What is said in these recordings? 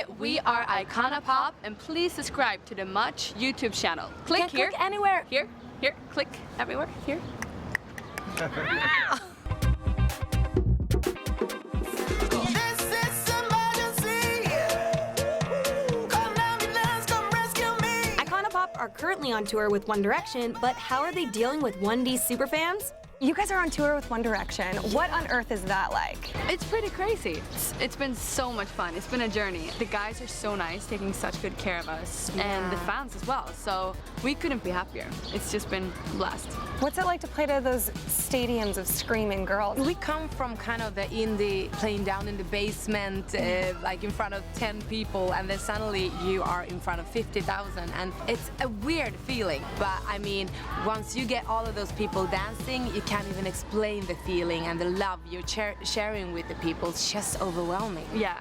everybody, we are Icona Pop, and please subscribe to the Much YouTube channel. Click here. Click anywhere. Here, click everywhere, here. Icona Pop are currently on tour with One Direction, but how are they dealing with 1D's superfans? You guys are on tour with One Direction. What on earth is that like? It's pretty crazy. It's been so much fun. It's been a journey. The guys are so nice, taking such good care of us, and the fans as well. So we couldn't be happier. It's just been a blast. What's it like to play to those stadiums of screaming girls? We come from kind of the indie, playing down in the basement, like in front of 10 people, and then suddenly you are in front of 50,000, and it's a weird feeling. But I mean, once you get all of those people dancing, you can't even explain the feeling and the love you're sharing with the people. It's just overwhelming. Yeah.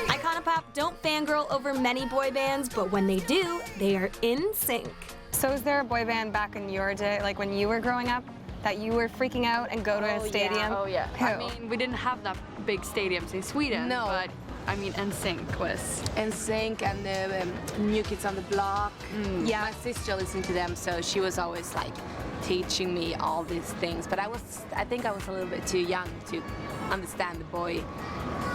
Icona Pop don't fangirl over many boy bands, but when they do, they are in sync. So is there a boy band back in your day, like when you were growing up, that you were freaking out and go to a stadium? Oh yeah. Who? I mean, we didn't have that big stadiums in Sweden, No. but I mean, NSYNC was. NSYNC and the New Kids on the Block. Yeah. My sister listened to them, so she was always like teaching me all these things. But I think I was a little bit too young to understand the boy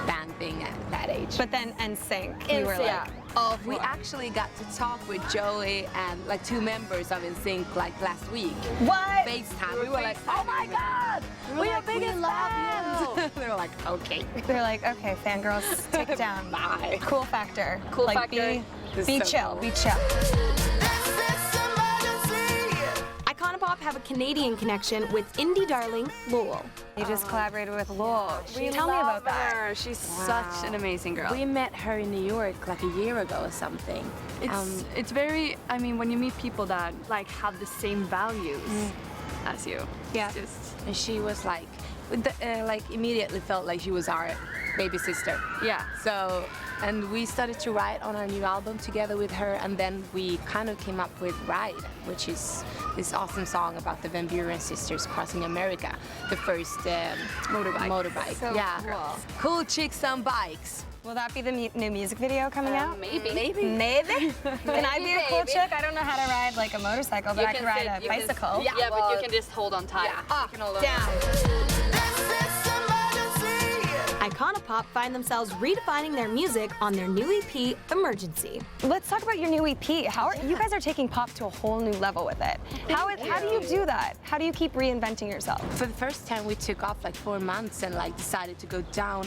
band thing at that age. But then NSYNC, you were like, oh, we actually got to talk with Joey and like 2 members of NSYNC like last week. what? FaceTime. We were like, oh my God, we are biggest fans. They were like, okay. They're like, okay, fangirls, take it down. Bye. Cool factor. Cool like, factor. Be So chill, cool. be chill. Icona Pop have a Canadian connection with indie darling Lorde. You just collaborated with Lorde. Tell me about that. Her. She's such an amazing girl. We met her in New York like a year ago or something. It's very, I mean, when you meet people that like have the same values as you. Yeah. It's just, And she was like, like immediately felt like she was our baby sister. yeah. So, and we started to write on our new album together with her, and then we kind of came up with Ride, which is this awesome song about the Van Buren sisters crossing America, the first motorbike. So cool. Cool chicks on bikes. Will that be the new music video coming out? Maybe. Maybe? Can I be a cool chick? I don't know how to ride like a motorcycle, but I can ride a bicycle. Yeah, but you can just hold on tight. Up, Down. Icona Pop find themselves redefining their music on their new EP, Emergency. Let's talk about your new EP. How are you guys are taking pop to a whole new level with it? How do you do that? How do you keep reinventing yourself? For the first time, we took off like 4 months and like decided to go down,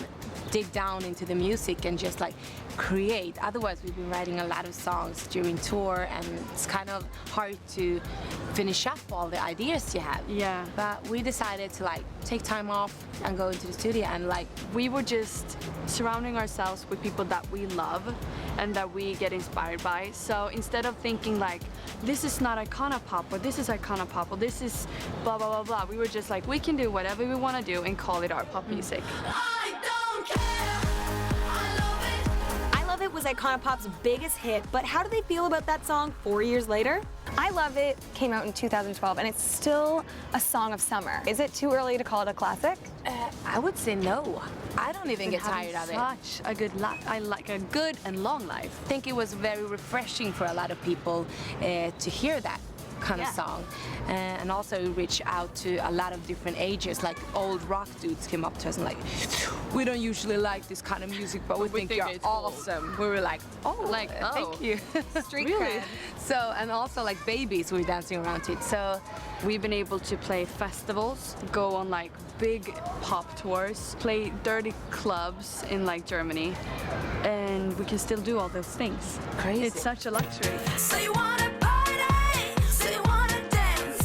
dig down into the music and just like create. Otherwise, we've been writing a lot of songs during tour, and it's kind of hard to finish up all the ideas you have. Yeah. But we decided to like take time off and go into the studio, and like We were just surrounding ourselves with people that we love and that we get inspired by. So instead of thinking like, this is not Icona Pop, or this is Icona Pop, or this is blah, blah, blah, blah, we were just like, we can do whatever we want to do and call it our pop music. I Love It was Icona Pop's biggest hit, but how do they feel about that song 4 years later? I Love It came out in 2012, and it's still a song of summer. Is it too early to call it a classic? I would say no. I don't even get tired of it. Such a good I like a good and long life. I think it was very refreshing for a lot of people to hear that kind of song, and also reach out to a lot of different ages. Like old rock dudes came up to us and like, we don't usually like this kind of music, but we think you're it's cool. awesome. We were like, oh, Like, oh. thank you. Street Really? cred. So, and also like babies were dancing around to it. So We've been able to play festivals, go on like big pop tours, play dirty clubs in like Germany, and we can still do all those things. Crazy. It's such a luxury.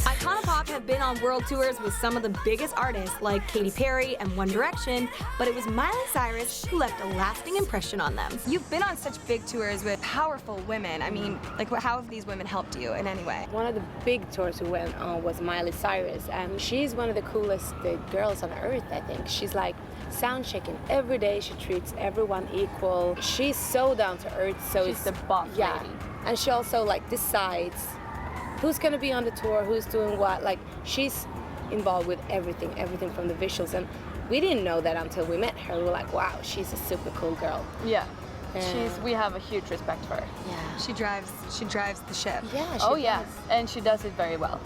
Icona Pop have been on world tours with some of the biggest artists like Katy Perry and One Direction, but it was Miley Cyrus who left a lasting impression on them. You've been on such big tours with powerful women. I mean, like, how have these women helped you in any way? one of the big tours we went on was Miley Cyrus, and she's one of the coolest girls on earth, I think. She's like sound checking every day. She treats everyone equal. She's so down to earth. So She's it's the boss yeah, lady. and she also like decides who's gonna be on the tour, who's doing what. Like she's involved with everything from the visuals, and we didn't know that until we met her. We were like, wow, she's a super cool girl. Yeah. We have a huge respect for her. Yeah. She drives the ship. Yeah, Oh yeah, and she does it very well.